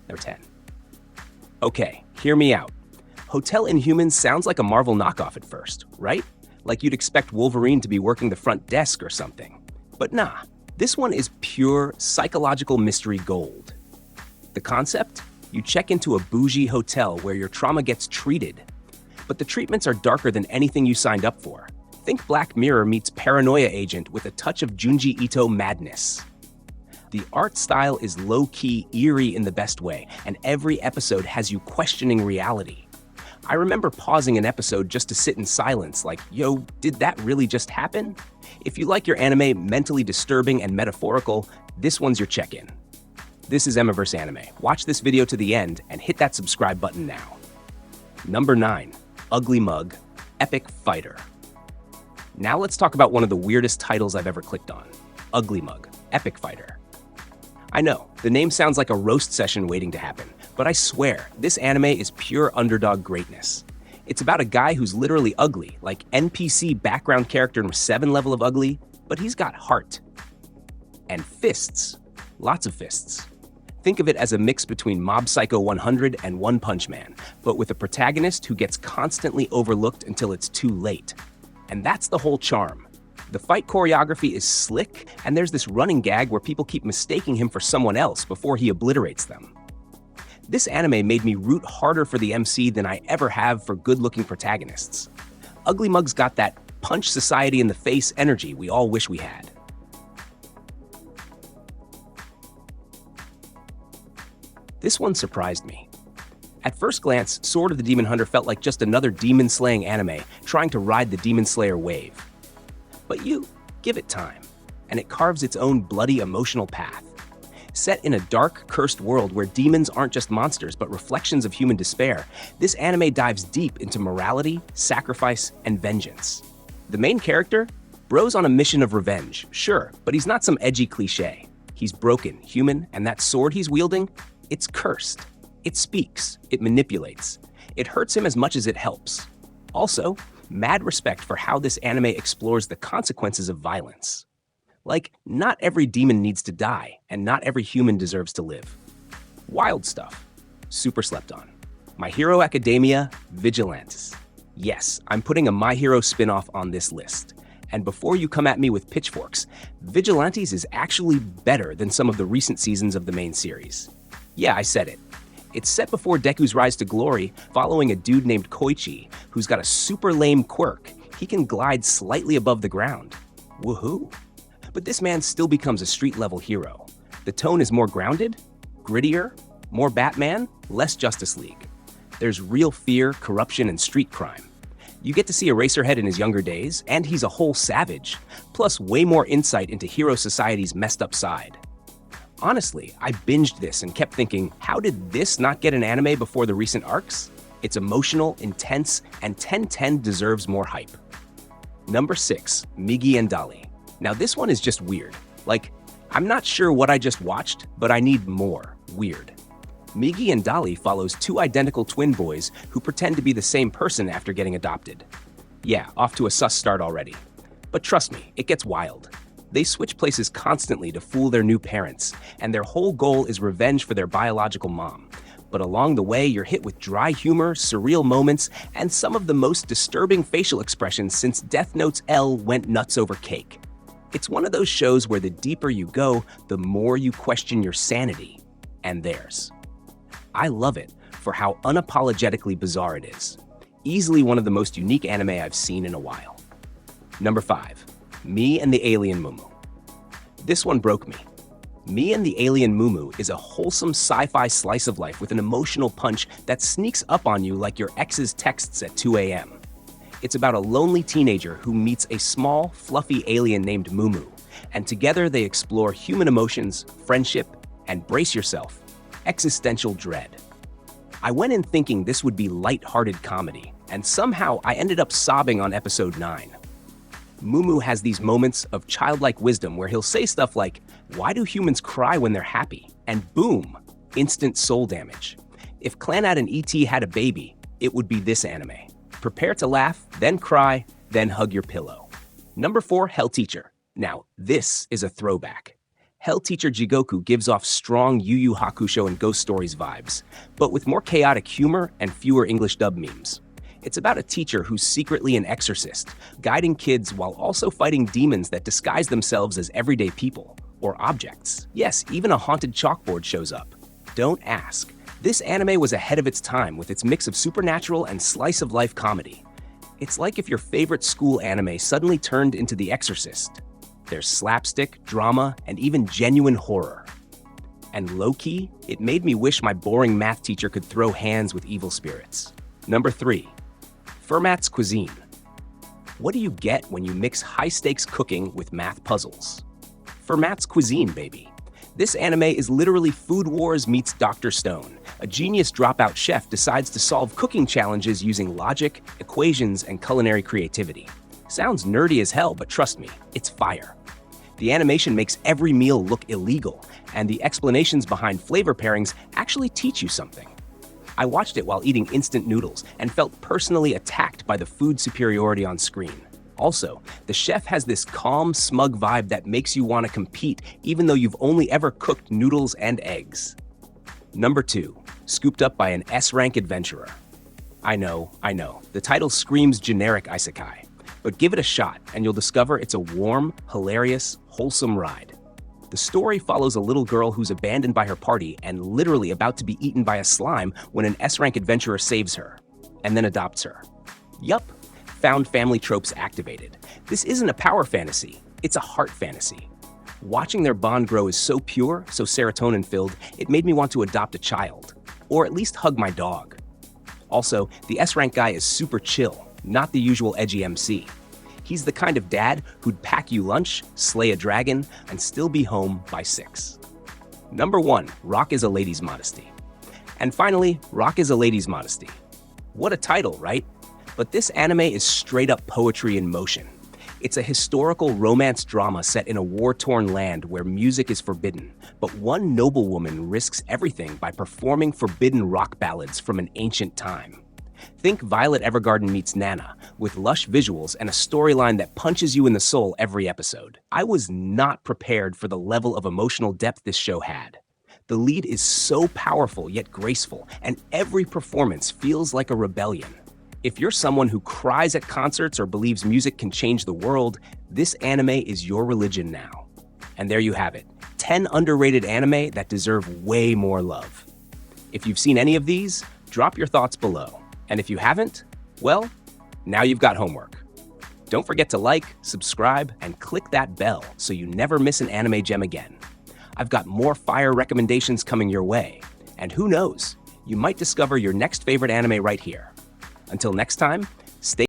or 10. Okay, hear me out. Hotel Inhumans sounds like a Marvel knockoff at first, right? Like you'd expect Wolverine to be working the front desk or something. But nah, this one is pure psychological mystery gold. The concept? You check into a bougie hotel where your trauma gets treated. But the treatments are darker than anything you signed up for. Think Black Mirror meets Paranoia Agent with a touch of Junji Ito madness. The art style is low-key eerie in the best way, and every episode has you questioning reality. I remember pausing an episode just to sit in silence, like, yo, did that really just happen? If you like your anime mentally disturbing and metaphorical, this one's your check-in. This is Emiverse Anime. Watch this video to the end and hit that subscribe button now. Number 9, Ugly Mug, Epic Fighter. Now let's talk about one of the weirdest titles I've ever clicked on, Ugly Mug, Epic Fighter. I know, the name sounds like a roast session waiting to happen, but I swear, this anime is pure underdog greatness. It's about a guy who's literally ugly, like NPC background character number 7 level of ugly, but he's got heart. And fists. Lots of fists. Think of it as a mix between Mob Psycho 100 and One Punch Man, but with a protagonist who gets constantly overlooked until it's too late. And that's the whole charm. The fight choreography is slick, and there's this running gag where people keep mistaking him for someone else before he obliterates them. This anime made me root harder for the MC than I ever have for good-looking protagonists. Ugly Mug's got that punch society in the face energy we all wish we had. This one surprised me. At first glance, Sword of the Demon Hunter felt like just another demon-slaying anime trying to ride the Demon Slayer wave. But you give it time, and it carves its own bloody emotional path. Set in a dark, cursed world where demons aren't just monsters but reflections of human despair, this anime dives deep into morality, sacrifice, and vengeance. The main character? Bro's on a mission of revenge, sure, but he's not some edgy cliche. He's broken, human, and that sword he's wielding? It's cursed. It speaks. It manipulates. It hurts him as much as it helps. Also, mad respect for how this anime explores the consequences of violence. Like, not every demon needs to die, and not every human deserves to live. Wild stuff. Super slept on. My Hero Academia, Vigilantes. Yes, I'm putting a My Hero spin-off on this list. And before you come at me with pitchforks, Vigilantes is actually better than some of the recent seasons of the main series. Yeah, I said it. It's set before Deku's rise to glory, following a dude named Koichi, who's got a super lame quirk. He can glide slightly above the ground. Woohoo! But this man still becomes a street-level hero. The tone is more grounded, grittier, more Batman, less Justice League. There's real fear, corruption, and street crime. You get to see Eraserhead in his younger days, and he's a whole savage, plus way more insight into hero society's messed up side. Honestly, I binged this and kept thinking, how did this not get an anime before the recent arcs? It's emotional, intense, and 10/10 deserves more hype. Number 6, Migi and Dali. Now this one is just weird. Like, I'm not sure what I just watched, but I need more weird. Migi and Dali follows 2 identical twin boys who pretend to be the same person after getting adopted. Yeah, off to a sus start already. But trust me, it gets wild. They switch places constantly to fool their new parents, and their whole goal is revenge for their biological mom. But along the way, you're hit with dry humor, surreal moments, and some of the most disturbing facial expressions since Death Note's L went nuts over cake. It's one of those shows where the deeper you go, the more you question your sanity and theirs. I love it for how unapologetically bizarre it is. Easily one of the most unique anime I've seen in a while. Number 5, Me and the Alien Mumu. This one broke me. Me and the Alien Mumu is a wholesome sci-fi slice of life with an emotional punch that sneaks up on you like your ex's texts at 2 a.m. It's about a lonely teenager who meets a small, fluffy alien named Mumu, and together they explore human emotions, friendship, and brace yourself, existential dread. I went in thinking this would be light-hearted comedy, and somehow I ended up sobbing on episode 9. Mumu has these moments of childlike wisdom where he'll say stuff like, "Why do humans cry when they're happy?" And boom, instant soul damage. If Clannad and ET had a baby, it would be this anime. Prepare to laugh, then cry, then hug your pillow. Number 4, Hell Teacher. Now, this is a throwback. Hell Teacher Jigoku gives off strong Yu Yu Hakusho and Ghost Stories vibes, but with more chaotic humor and fewer English dub memes. It's about a teacher who's secretly an exorcist, guiding kids while also fighting demons that disguise themselves as everyday people or objects. Yes, even a haunted chalkboard shows up. Don't ask. This anime was ahead of its time with its mix of supernatural and slice-of-life comedy. It's like if your favorite school anime suddenly turned into The Exorcist. There's slapstick, drama, and even genuine horror. And low-key, it made me wish my boring math teacher could throw hands with evil spirits. Number 3. Fermat's Cuisine. What do you get when you mix high-stakes cooking with math puzzles? Fermat's Cuisine, baby. This anime is literally Food Wars meets Dr. Stone. A genius dropout chef decides to solve cooking challenges using logic, equations, and culinary creativity. Sounds nerdy as hell, but trust me, it's fire. The animation makes every meal look illegal, and the explanations behind flavor pairings actually teach you something. I watched it while eating instant noodles and felt personally attacked by the food superiority on screen. Also, the chef has this calm, smug vibe that makes you want to compete even though you've only ever cooked noodles and eggs. Number 2. Scooped up by an S-rank adventurer. I know, the title screams generic isekai, but give it a shot and you'll discover it's a warm, hilarious, wholesome ride. The story follows a little girl who's abandoned by her party and literally about to be eaten by a slime when an S-rank adventurer saves her, and then adopts her. Yup, found family tropes activated. This isn't a power fantasy, it's a heart fantasy. Watching their bond grow is so pure, so serotonin-filled, it made me want to adopt a child, or at least hug my dog. Also, the S-rank guy is super chill, not the usual edgy MC. He's the kind of dad who'd pack you lunch, slay a dragon, and still be home by 6. Number 1, Rock is a Lady's Modesty. And finally, Rock is a Lady's Modesty. What a title, right? But this anime is straight up poetry in motion. It's a historical romance drama set in a war-torn land where music is forbidden, but one noblewoman risks everything by performing forbidden rock ballads from an ancient time. Think Violet Evergarden meets Nana, with lush visuals and a storyline that punches you in the soul every episode. I was not prepared for the level of emotional depth this show had. The lead is so powerful yet graceful, and every performance feels like a rebellion. If you're someone who cries at concerts or believes music can change the world, this anime is your religion now. And there you have it, 10 underrated anime that deserve way more love. If you've seen any of these, drop your thoughts below. And if you haven't, well, now you've got homework. Don't forget to like, subscribe, and click that bell so you never miss an anime gem again. I've got more fire recommendations coming your way. And who knows, you might discover your next favorite anime right here. Until next time,